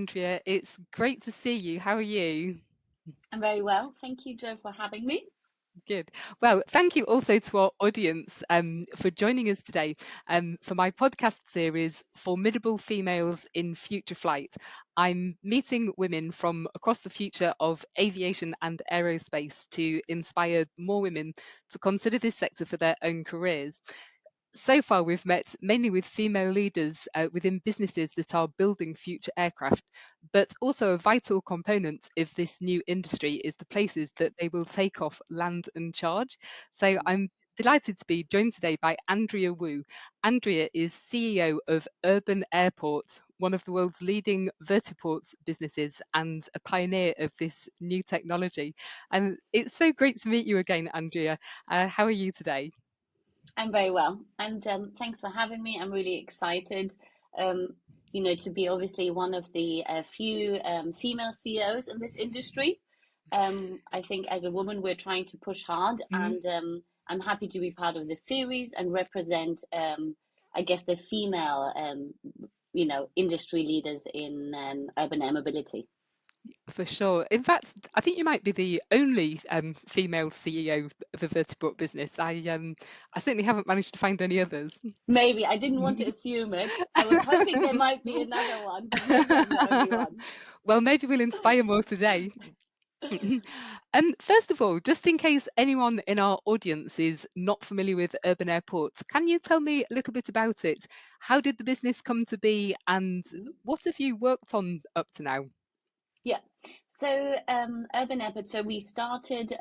Andrea. It's great to see you. How are you? I'm very well. Thank you, Joe, for having me. Good. Well, thank you also to our audience for joining us today for my podcast series, Formidable Females in Future Flight. I'm meeting women from across the future of aviation and aerospace to inspire more women to consider this sector for their own careers. So far, we've met mainly with female leaders within businesses that are building future aircraft, but also a vital component of this new industry is the places that they will take off, land, and charge. So I'm delighted to be joined today by Andrea Wu. Andrea is CEO of Urban Airport, one of the world's leading vertiports businesses and a pioneer of this new technology. And it's so great to meet you again, Andrea. How are you today? I'm very well, and thanks for having me. I'm really excited, um, to be obviously one of the few female CEOs in this industry. I think as a woman, we're trying to push hard, Mhm. and I'm happy to be part of this series and represent, I guess, the female, industry leaders in urban air mobility. For sure. In fact, I think you might be the only female CEO of a vertiport business. I certainly haven't managed to find any others. Maybe I didn't want to assume it. I was hoping there might be another one, but maybe I'm the only one. Well, maybe we'll inspire more today. First of all, just in case anyone in our audience is not familiar with Urban Airports, can you tell me a little bit about it? How did the business come to be, and what have you worked on up to now? Yeah. So Urban Epic. So we started,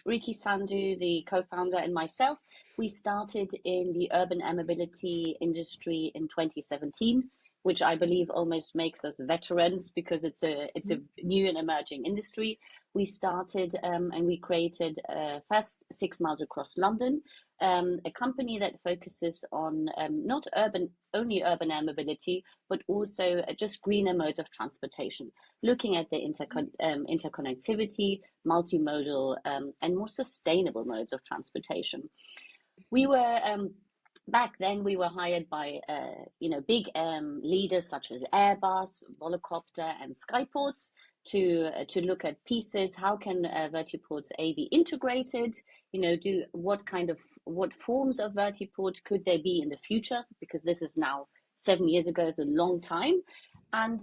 Ricky Sandu, the co-founder, and myself. We started in the urban air mobility industry in 2017, which I believe almost makes us veterans because it's a new and emerging industry. We started and we created first 6 miles across London, a company that focuses on not urban air mobility, but also just greener modes of transportation, looking at the interconnectivity, multimodal, and more sustainable modes of transportation. We were back then we were hired by big leaders such as Airbus, Volocopter, and Skyports to look at pieces. How can vertiports A be integrated? Do what forms of vertiport could there be in the future? Because this is now 7 years ago, is a long time, and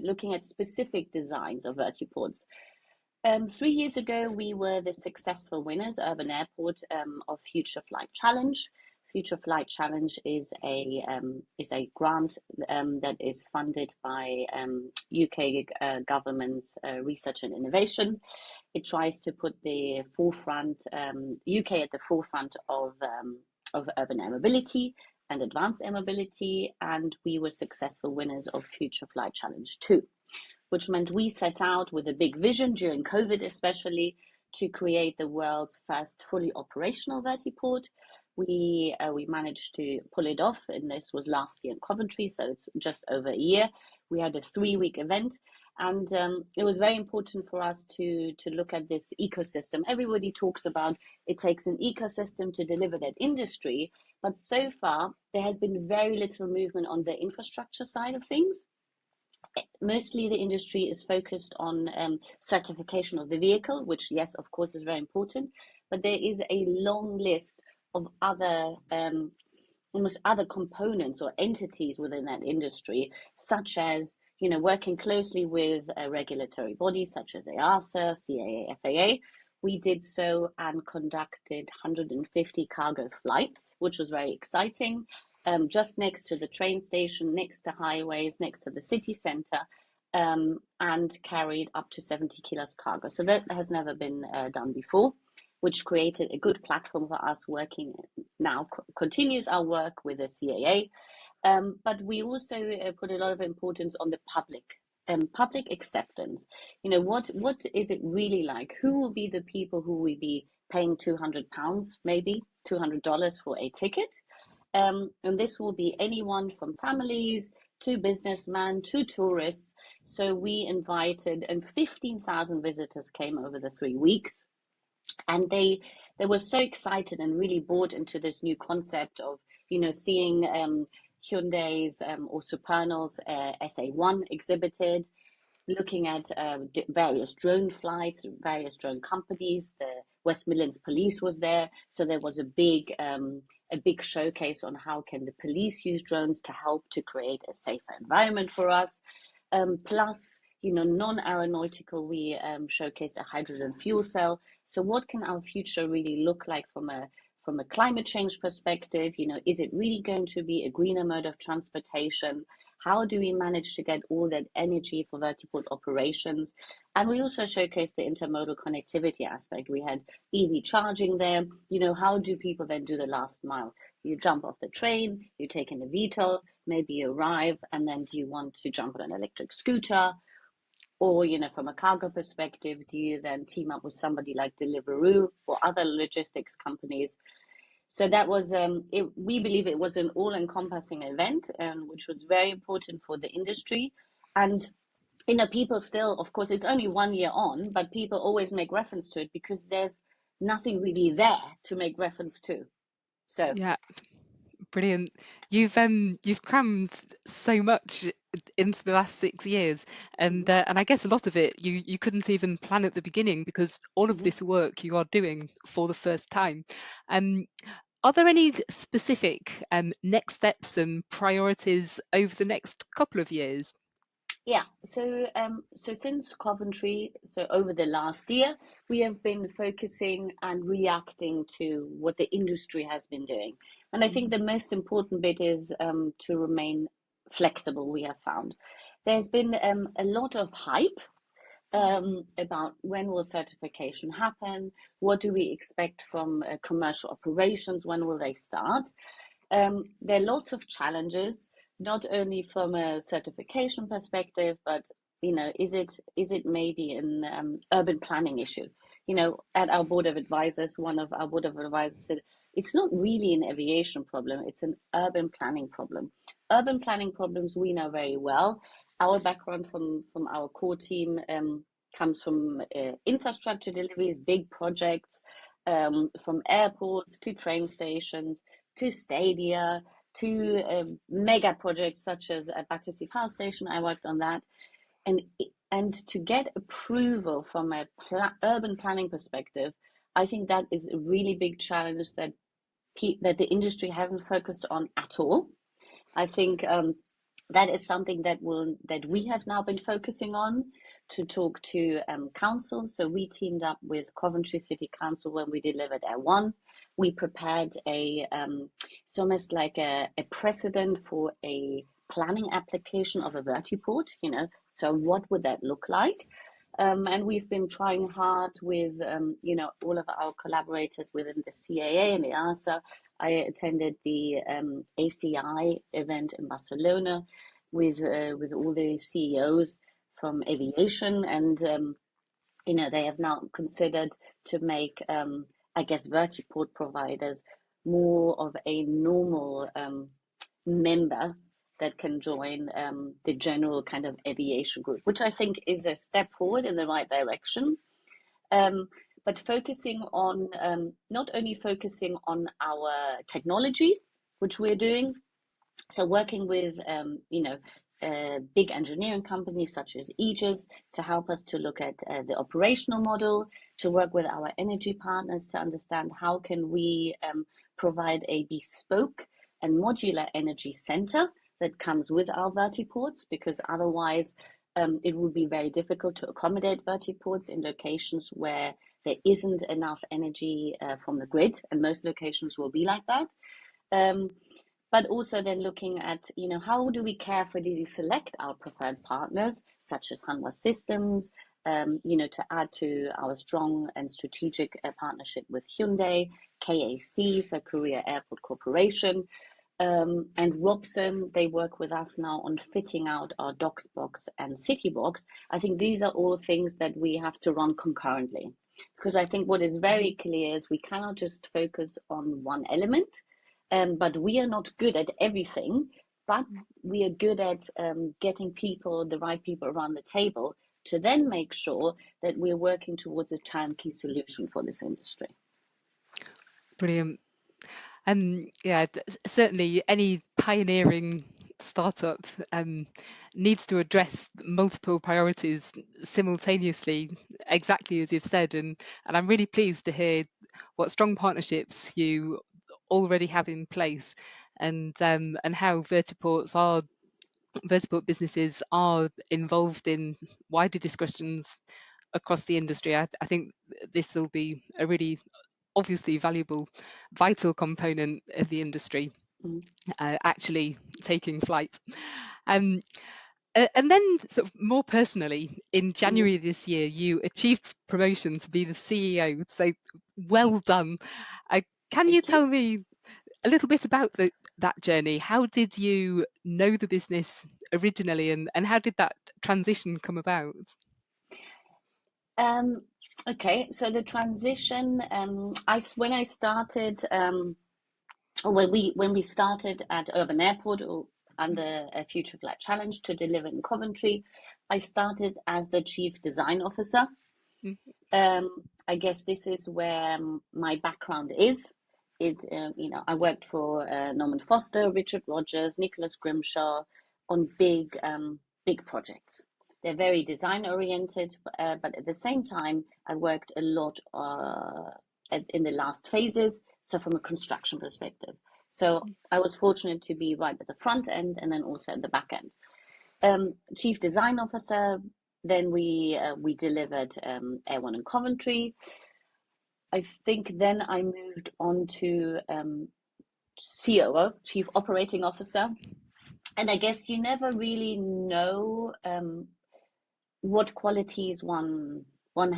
looking at specific designs of vertiports. 3 years ago, we were the successful winners, Urban Airport, of Future Flight Challenge. Future Flight Challenge is a grant that is funded by UK government's research and innovation. It tries to put the forefront UK at the forefront of urban air mobility and advanced air mobility, and we were successful winners of Future Flight Challenge 2, which meant we set out with a big vision during COVID, especially to create the world's first fully operational vertiport. We managed to pull it off, and this was last year in Coventry, so it's just over a year. We had a 3-week event, and it was very important for us to look at this ecosystem. Everybody talks about it takes an ecosystem to deliver that industry, but so far there has been very little movement on the infrastructure side of things. Mostly the industry is focused on certification of the vehicle, which, yes, of course, is very important. But there is a long list of other, almost other components or entities within that industry, such as, working closely with regulatory bodies such as EASA, CAA, FAA. We did so and conducted 150 cargo flights, which was very exciting, just next to the train station, next to highways, next to the city centre, and carried up to 70 kilos cargo. So that has never been done before, which created a good platform for us working now, continues our work with the CAA. But we also put a lot of importance on the public acceptance. What is it really like? Who will be the people who will be paying £200, maybe $200 for a ticket? And this will be anyone from families to businessmen to tourists. So we invited, and 15,000 visitors came over the 3 weeks, and they were so excited and really bought into this new concept of seeing Hyundai's or Supernal's SA1 exhibited, looking at various drone flights, various drone companies. The West Midlands Police was there, so there was a big showcase on how can the police use drones to help to create a safer environment for us. Plus, non-aeronautical, we showcased a hydrogen fuel cell. So, what can our future really look like from a climate change perspective? Is it really going to be a greener mode of transportation? How do we manage to get all that energy for vertiport operations? And we also showcased the intermodal connectivity aspect. We had EV charging there. How do people then do the last mile? You jump off the train, you take in a VTOL, maybe you arrive, and then do you want to jump on an electric scooter? Or, from a cargo perspective, do you then team up with somebody like Deliveroo or other logistics companies? So that was, we believe it was an all-encompassing event, which was very important for the industry. And, people still, of course, it's only 1 year on, but people always make reference to it because there's nothing really there to make reference to. So Yeah, brilliant. You've crammed so much into the last 6 years, and mhm, I guess a lot of it you couldn't even plan at the beginning because all of mhm. this work you are doing for the first time. Um, are there any specific next steps and priorities over the next couple of years? Yeah, so since Coventry, so over the last year, we have been focusing and reacting to what the industry has been doing. And I think Mhm. the most important bit is to remain flexible, we have found. There's been a lot of hype about when will certification happen, what do we expect from commercial operations, when will they start. There are lots of challenges, not only from a certification perspective, but is it maybe an urban planning issue? At our board of advisors, one of our board of advisors said it's not really an aviation problem; it's an urban planning problem. Urban planning problems we know very well. Our background from our core team comes from infrastructure deliveries, big projects, from airports to train stations to stadia, to mega projects such as at Battersea Power Station. I worked on that, and to get approval from a urban planning perspective, I think that is a really big challenge that that the industry hasn't focused on at all. I think that is something that we have now been focusing on to talk to council. So we teamed up with Coventry City Council when we delivered Air One. We prepared it's almost like a precedent for a planning application of a vertiport. So what would that look like? And we've been trying hard with, all of our collaborators within the CAA and the ASA. I attended the ACI event in Barcelona with all the CEOs from aviation, and they have now considered to make, I guess, vertiport providers more of a normal member that can join the general kind of aviation group, which I think is a step forward in the right direction. Um, but focusing on not only focusing on our technology, which we're doing, so working with big engineering companies such as Aegis to help us to look at the operational model, to work with our energy partners to understand how can we provide a bespoke and modular energy center that comes with our vertiports, because otherwise it would be very difficult to accommodate vertiports in locations where there isn't enough energy from the grid, and most locations will be like that. Um, but also then looking at, how do we carefully select our preferred partners, such as Hanwha Systems, to add to our strong and strategic partnership with Hyundai, KAC, so Korea Airport Corporation, and Robson. They work with us now on fitting out our Docs box and City box. I think these are all things that we have to run concurrently, because I think what is very clear is we cannot just focus on one element, but we are not good at everything, but we are good at getting the right people around the table to then make sure that we're working towards a turnkey solution for this industry. Brilliant. Yeah, certainly any pioneering startup needs to address multiple priorities simultaneously, exactly as you've said. And I'm really pleased to hear what strong partnerships you already have in place, and how vertiport businesses are involved in wider discussions across the industry. I think this will be a really obviously valuable, vital component of the industry Mm. actually taking flight. Um, and then, sort of more personally, in Mm. January this year, you achieved promotion to be the CEO. So well done. Uh, can you Thank you. tell me a little bit about that journey? How did you know the business originally, and how did that transition come about? Um, okay, so the transition, when I started, or when we started at Urban Airport or under a Future Flight Challenge to deliver in Coventry, I started as the Chief Design Officer. Mm, I guess this is where my background is. I worked for Norman Foster, Richard Rogers, Nicholas Grimshaw on big projects. They're very design oriented, but at the same time, I worked a lot in the last phases. So from a construction perspective, so I was fortunate to be right at the front end and then also at the back end. Chief Design Officer. Then we delivered Air One in Coventry. I think then I moved on to COO, Chief Operating Officer. And I guess you never really know what qualities one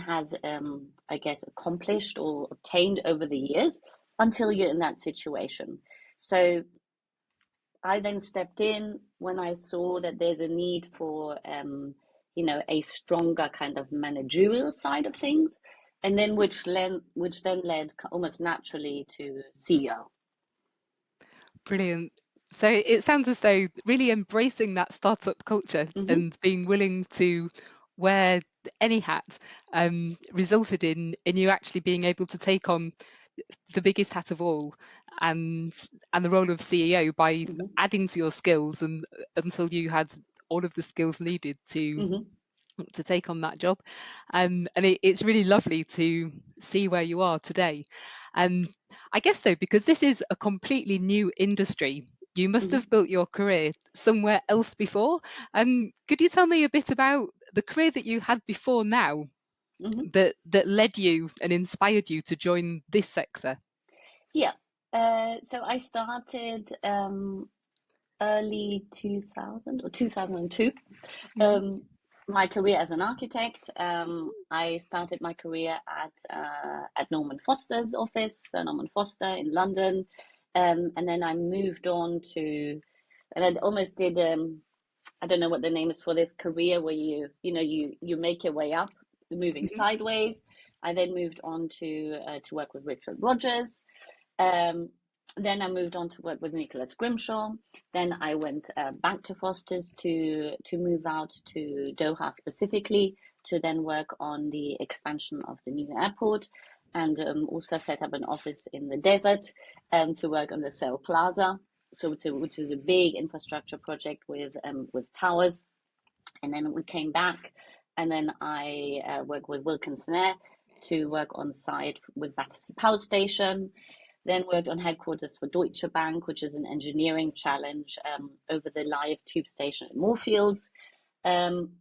has, I guess, accomplished or obtained over the years until you're in that situation. So I then stepped in when I saw that there's a need for, a stronger kind of managerial side of things, and then which then led almost naturally to CEO. brilliant. So it sounds as though really embracing that startup culture Mm-hmm, and being willing to wear any hat resulted in you actually being able to take on the biggest hat of all, and the role of CEO by mm-hmm, adding to your skills and until you had all of the skills needed mm-hmm, to take on that job. And it's really lovely to see where you are today. Um, I guess though, because this is a completely new industry, you must mm-hmm, have built your career somewhere else before. Could you tell me a bit about the career that you had before now mm-hmm. that led you and inspired you to join this sector? Yeah. So I started early 2000 or 2002. Mhm. Um, my career as an architect. I started my career at Norman Foster's office, Norman Foster in London, and then I moved on to, and I almost did. I don't know what the name is for this career where you make your way up, moving Mhm. sideways. I then moved on to work with Richard Rogers. Um, then I moved on to work with Nicholas Grimshaw. Then I went back to Foster's to move out to Doha specifically to then work on the expansion of the new airport, and also set up an office in the desert to work on the Cell Plaza. So which is a big infrastructure project with towers. And then we came back, and then I worked with Wilkinson Air to work on site with Battersea Power Station, then worked on headquarters for Deutsche Bank, which is an engineering challenge over the live tube station at Moorfields. Um,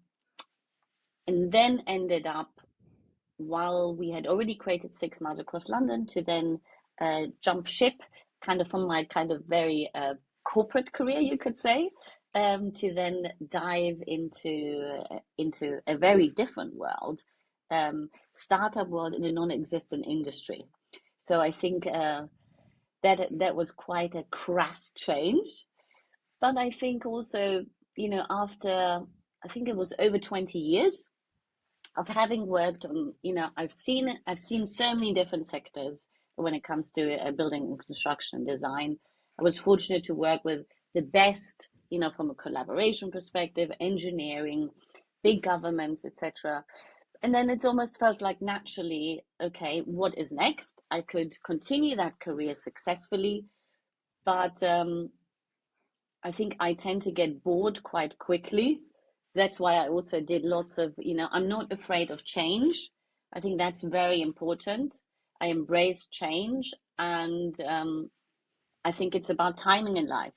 and then ended up, while we had already created 6 miles across London, to then jump ship, kind of from my kind of very corporate career, you could say, to then dive into a very different world, startup world in a non-existent industry. So I think that was quite a crass change. But I think also, after I think it was over 20 years of having worked on, I've seen so many different sectors when it comes to building and construction and design. I was fortunate to work with the best, from a collaboration perspective, engineering, big governments, etc. And then it almost felt like naturally, okay, what is next? I could continue that career successfully, But I think I tend to get bored quite quickly. That's why I also did lots of, I'm not afraid of change. I think that's very important. I embrace change, and I think it's about timing in life.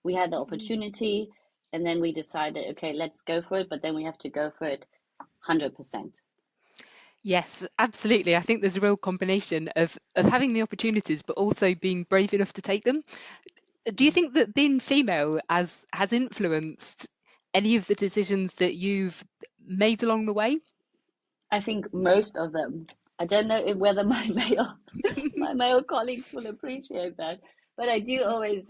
We had the opportunity, and then we decided, okay, let's go for it, but then we have to go for it 100%. Yes, absolutely. I think there's a real combination of having the opportunities, but also being brave enough to take them. Do you think that being female has influenced any of the decisions that you've made along the way? I think most of them. I don't know whether my male colleagues will appreciate that, but I do always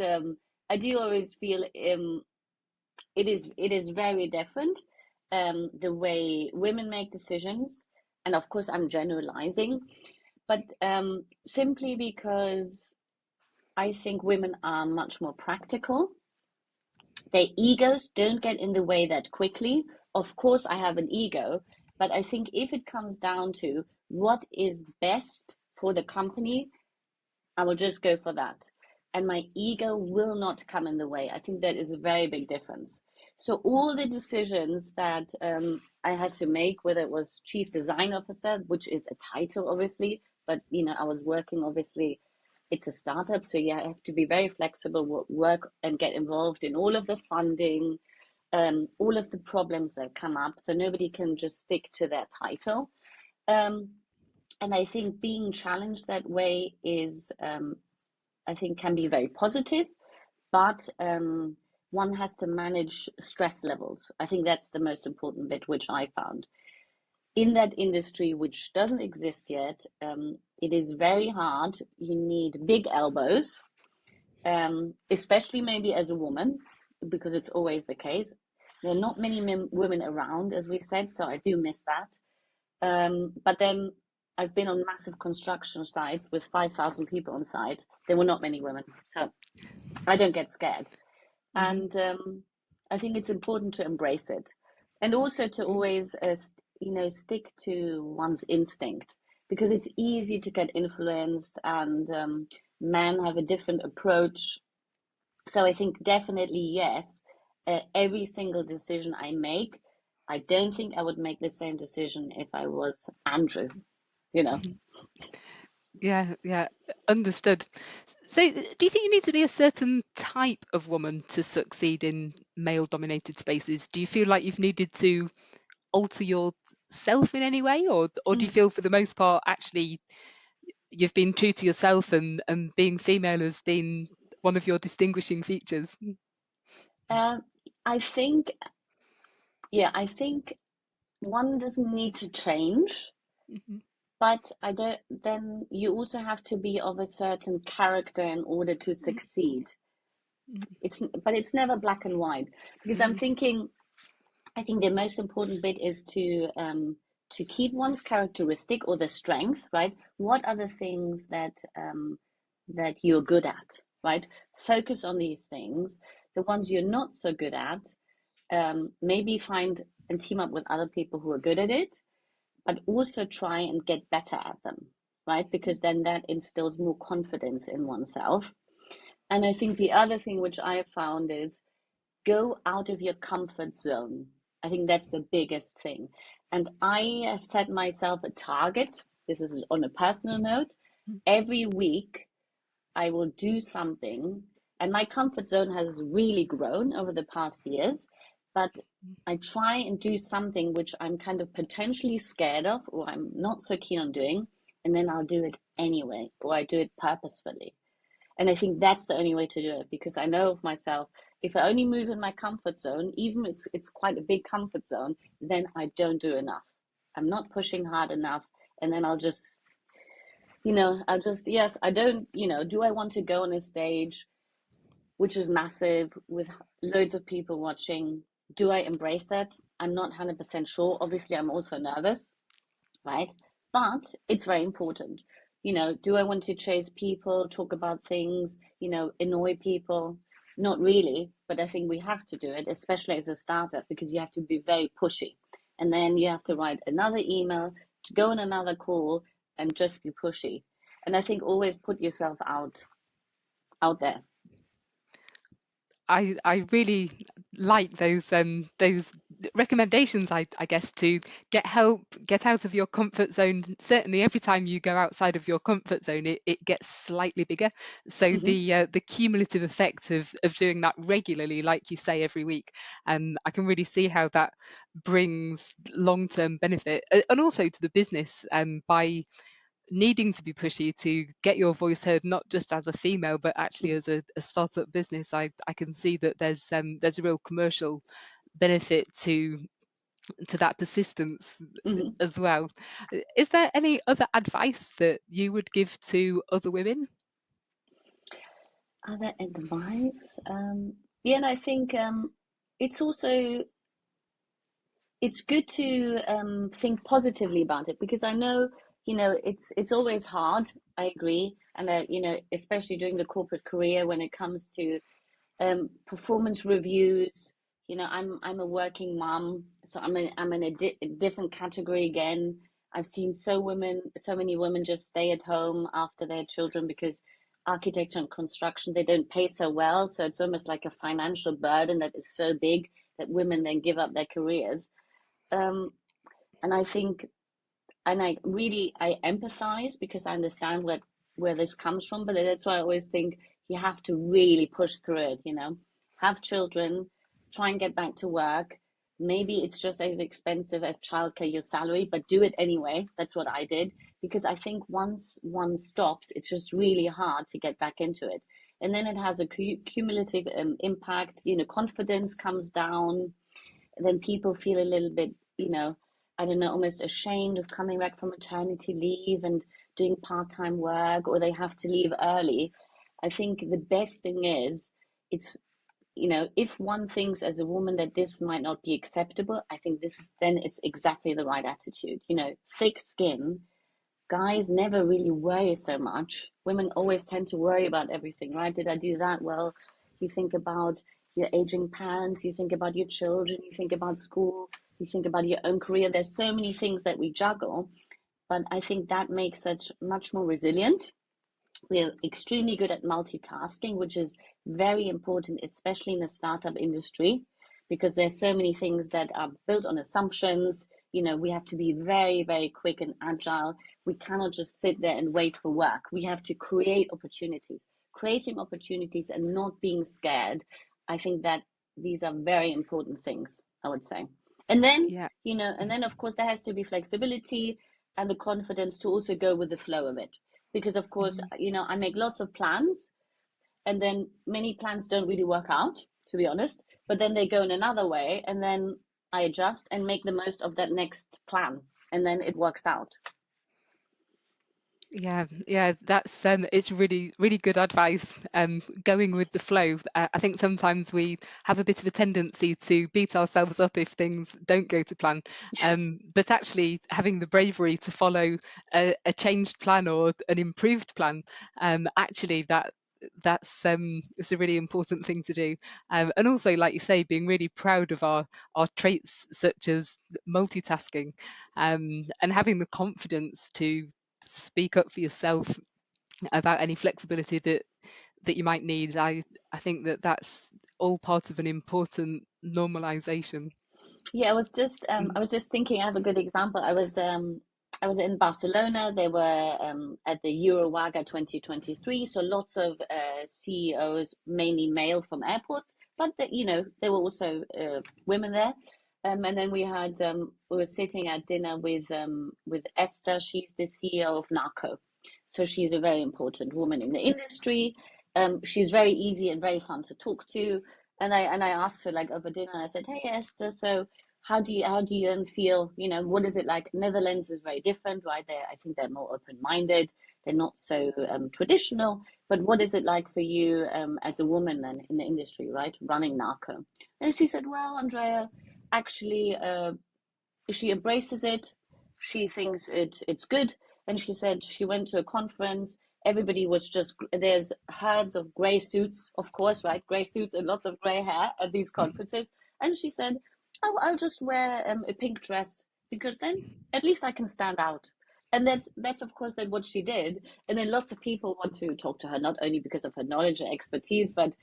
feel it is very different, the way women make decisions, and of course I'm generalizing, but simply because I think women are much more practical. Their egos don't get in the way that quickly. Of course, I have an ego, but I think if it comes down to what is best for the company, I will just go for that. And my ego will not come in the way. I think that is a very big difference. So all the decisions that I had to make, whether it was chief design officer, which is a title, obviously, but I was working, obviously, it's a startup, so you have to be very flexible, work and get involved in all of the funding, all of the problems that come up. So nobody can just stick to their title. Um, and I think being challenged that way is, I think, can be very positive, but one has to manage stress levels. I think that's the most important bit, which I found. In that industry, which doesn't exist yet, it is very hard. You need big elbows, especially maybe as a woman, because it's always the case. There are not many women around, as we said, so I do miss that. But then I've been on massive construction sites with 5,000 people on site. There were not many women, so I don't get scared. Mhm, And I think it's important to embrace it, and also to always, stick to one's instinct, because it's easy to get influenced, and men have a different approach. So I think definitely yes. Every single decision I make, I don't think I would make the same decision if I was Andrew. You know. mhm. Yeah, yeah, understood. So, do you think you need to be a certain type of woman to succeed in male-dominated spaces? Do you feel like you've needed to alter yourself in any way, or do you Mm. feel for the most part actually you've been true to yourself and being female has been one of your distinguishing features? Uh, I think, yeah, I think one doesn't need to change, Mhm, but I don't. Then you also have to be of a certain character in order to mhm, succeed. mhm, But it's never black and white, because I'm mhm, thinking. I think the most important bit is to keep one's characteristic or the strength, right? What are the things that you're good at, right? Focus on these things. The ones you're not so good at, maybe find and team up with other people who are good at it, but also try and get better at them, right? Because then that instills more confidence in oneself. And I think the other thing which I have found is go out of your comfort zone. I think that's the biggest thing. And I have set myself a target. This is on a personal note. Every week, I will do something. And my comfort zone has really grown over the past years. But I try and do something which I'm kind of potentially scared of, or I'm not so keen on doing. And then I'll do it anyway, or I do it purposefully. And I think that's the only way to do it, because I know of myself, if I only move in my comfort zone, even if it's quite a big comfort zone, then I don't do enough. I'm not pushing hard enough. And then I'll just, yes, I don't, do I want to go on a stage which is massive with loads of people watching? Do I embrace that? I'm not 100% sure. Obviously, I'm also nervous, right? But it's very important. Do I want to chase people, talk about things, annoy people? Not really, but I think we have to do it, especially as a startup, because you have to be very pushy. And then you have to write another email, to go on another call, and just be pushy. And I think always put yourself out there. I really like those recommendations, I guess, to get help, get out of your comfort zone. Certainly, every time you go outside of your comfort zone, it gets slightly bigger. So Hmm. the cumulative effect of doing that regularly, like you say, every week, I can really see how that brings long-term benefit, and also to the business, by needing to be pushy to get your voice heard, not just as a female, but actually as a startup business. I can see that there's a real commercial benefit to that persistence Hmm. as well. Is there any other advice that you would give to other women? Other advice? Yeah, and I think it's also it's good to think positively about it, because I know, it's always hard. I agree, and especially during the corporate career when it comes to performance reviews. I'm a working mom, so I'm in a different category again. I've seen so many women just stay at home after their children because architecture and construction, they don't pay so well. So it's almost like a financial burden that is so big that women then give up their careers. Um, and I think, and I empathize because I understand where this comes from, but that's why I always think you have to really push through it, have children, try and get back to work. Maybe it's just as expensive as childcare, your salary, but do it anyway. That's what I did, because I think once one stops, it's just really hard to get back into it. And then it has a cumulative impact. Confidence comes down, then people feel a little bit, I don't know, almost ashamed of coming back from maternity leave and doing part-time work, or they have to leave early. I think the best thing is, it's, if one thinks as a woman that this might not be acceptable, I think then it's exactly the right attitude. Thick skin. Guys never really worry so much. Women always tend to worry about everything, right? Did I do that? Well, you think about your aging parents, you think about your children, you think about school, you think about your own career. There's so many things that we juggle, but I think that makes us much more resilient. We're extremely good at multitasking, which is very important, especially in the startup industry, because there's so many things that are built on assumptions. We have to be very, very quick and agile. We cannot just sit there and wait for work. We have to create opportunities. Creating opportunities and not being scared. I think that these are very important things, I would say. And then, Yeah. of course, there has to be flexibility and the confidence to also go with the flow of it, because of course, Mhm. I make lots of plans, and then many plans don't really work out, to be honest, but then they go in another way, and then I adjust and make the most of that next plan, and then it works out. Yeah, yeah, that's it's really, really good advice. Going with the flow. I think sometimes we have a bit of a tendency to beat ourselves up if things don't go to plan. But actually having the bravery to follow a changed plan or an improved plan, actually that's it's a really important thing to do. And also, like you say, being really proud of our traits such as multitasking, and having the confidence to speak up for yourself about any flexibility that you might need. I think that's all part of an important normalization. Yeah, I Mm. was just thinking. I have a good example. I was in Barcelona. They were at the Eurowaga 2023. So lots of CEOs, mainly male from airports, but there were also women there. And then we were sitting at dinner with Esther. She's the CEO of Narco, so she's a very important woman in the industry. She's very easy and very fun to talk to. And I asked her, like, over dinner. I said, "Hey Esther, so how do you then feel? What is it like? Netherlands is very different, right? I think they're more open-minded. They're not so traditional. But what is it like for you as a woman then in the industry, right, running Narco?" And she said, "Well, Andrea, actually, she embraces it. She thinks it's good." And she said she went to a conference. Everybody was just there's herds of grey suits, of course, right? Grey suits and lots of grey hair at these conferences. And she said, "Oh, I'll just wear a pink dress because then at least I can stand out." And that's of course then what she did. And then lots of people want to talk to her, not only because of her knowledge and expertise, but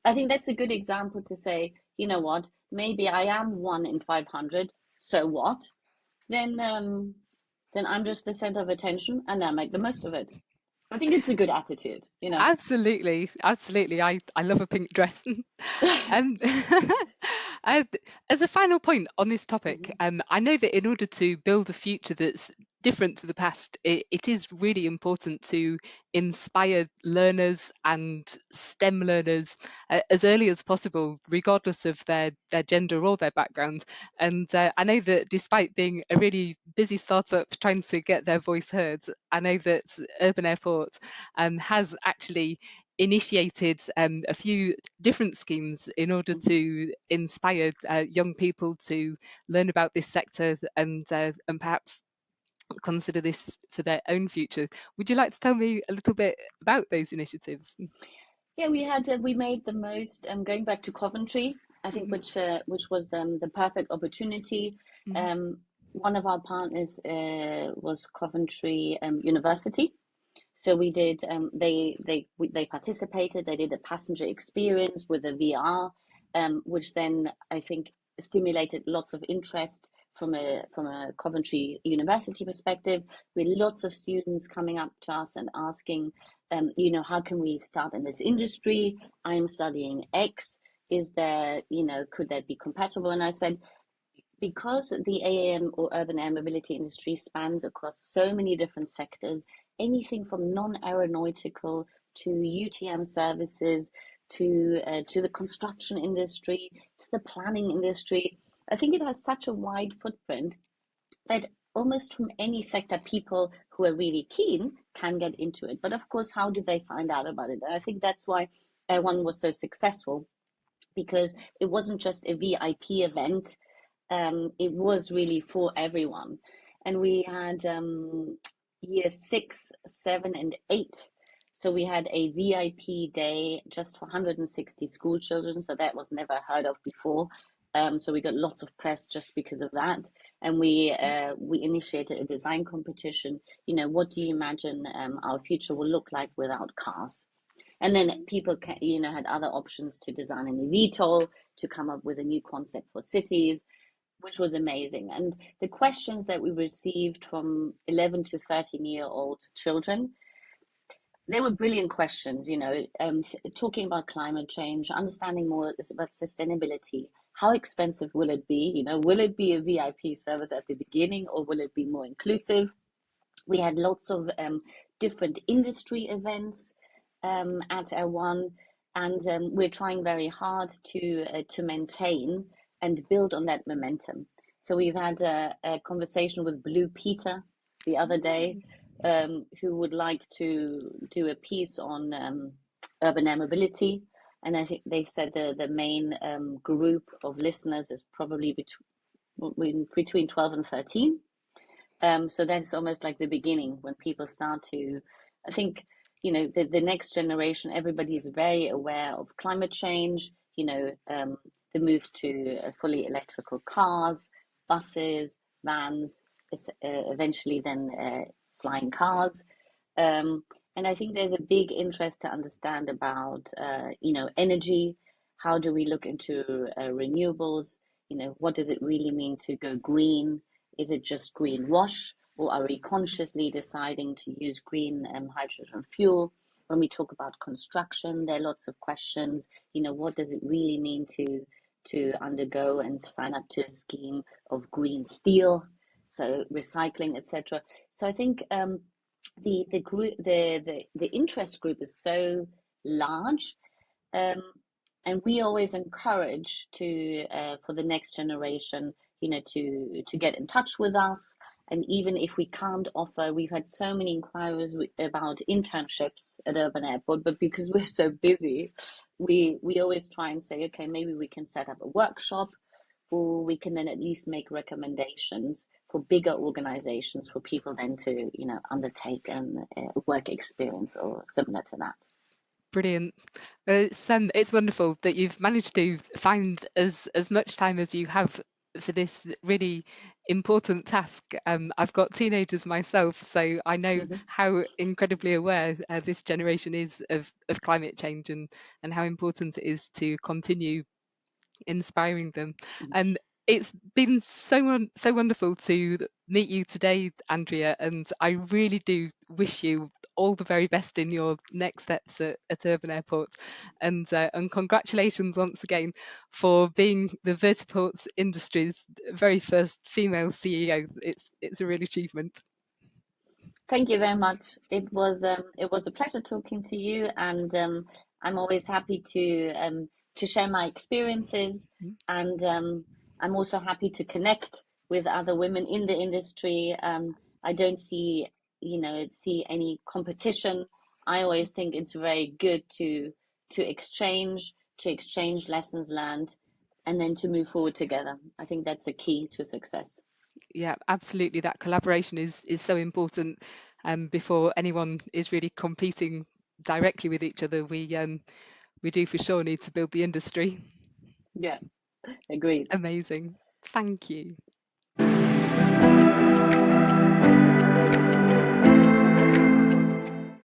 I think that's a good example to say, you know what, maybe I am one in 500. So what? Then, then I'm just the center of attention and I make the most of it. I think it's a good attitude, you know. Absolutely, absolutely. I love a pink dress. Um, uh, as a final point on this topic, Mhm, I know that in order to build a future that's different to the past, it is really important to inspire learners and STEM learners as early as possible, regardless of their gender or their background. And I know that despite being a really busy startup trying to get their voice heard, I know that Urban Airport has actually initiated a few different schemes in order mhm. to inspire young people to learn about this sector and perhaps consider this for their own future. Would you like to tell me a little bit about those initiatives? Yeah, we had we made the most. Going back to Coventry, I think, Mhm, which was the perfect opportunity. mhm, Um, One of our partners was Coventry University. So we did. They participated. They did a passenger experience with a VR, which then I think stimulated lots of interest from a Coventry University perspective. With lots of students coming up to us and asking, how can we start in this industry? I'm studying X. Is there, could that be compatible? And I said, because the AAM or urban air mobility industry spans across so many different sectors, anything from non-aeronautical to UTM services to the construction industry to the planning industry, I think it has such a wide footprint that almost from any sector, people who are really keen can get into it. But of course, how do they find out about it? And I think that's why one was so successful, because it wasn't just a VIP event, it was really for everyone. And we had year 6, 7, and 8. So we had a VIP day just for 160 school children. So that was never heard of before. So we got lots of press just because of that. And we initiated a design competition. What do you imagine our future will look like without cars? And then people had other options to design an eVTOL, to come up with a new concept for cities, which was amazing. And the questions that we received from 11 to 13-year-old children, they were brilliant questions, talking about climate change, understanding more about sustainability. How expensive will it be? Will it be a VIP service at the beginning, or will it be more inclusive? We had lots of different industry events at L1, and we're trying very hard to maintain and build on that momentum. So we've had a conversation with Blue Peter the other day, who would like to do a piece on urban air mobility. And I think they said the main group of listeners is probably between 12 and 13. So that's almost like the beginning when people start to, I think, the next generation, everybody is very aware of climate change, the move to fully electrical cars, buses, vans, eventually then flying cars. Um, and I think there's a big interest to understand about, energy. How do we look into renewables? What does it really mean to go green? Is it just greenwash, or are we consciously deciding to use green hydrogen fuel? When we talk about construction, there are lots of questions. What does it really mean to undergo and sign up to a scheme of green steel, so recycling, etc. So I think the group, the interest group is so large, um, and we always encourage to for the next generation, to get in touch with us. And even if we can't offer, we've had so many inquiries about internships at Urban Airport, but because we're so busy, we always try and say, okay, maybe we can set up a workshop, or we can then at least make recommendations for bigger organizations for people then to undertake a work experience or similar to that. brilliant. It's wonderful that you've managed to find as much time as you have for this really important task. I've got teenagers myself, so I know Mhm. how incredibly aware this generation is of climate change, and how important it is to continue inspiring them. And it's been so wonderful to meet you today, Andrea, and I really do wish you all the very best in your next steps at Urban Airports. And congratulations once again for being the vertiports industry's very first female CEO. It's a real achievement. Thank you very much. It was a pleasure talking to you, and I'm always happy to share my experiences, and I'm also happy to connect with other women in the industry. I don't see any competition. I always think it's very good to exchange lessons learned, and then to move forward together. I think that's a key to success. Yeah, absolutely. That collaboration is so important. Before anyone is really competing directly with each other, we do for sure need to build the industry. Yeah, agreed. Amazing. Thank you.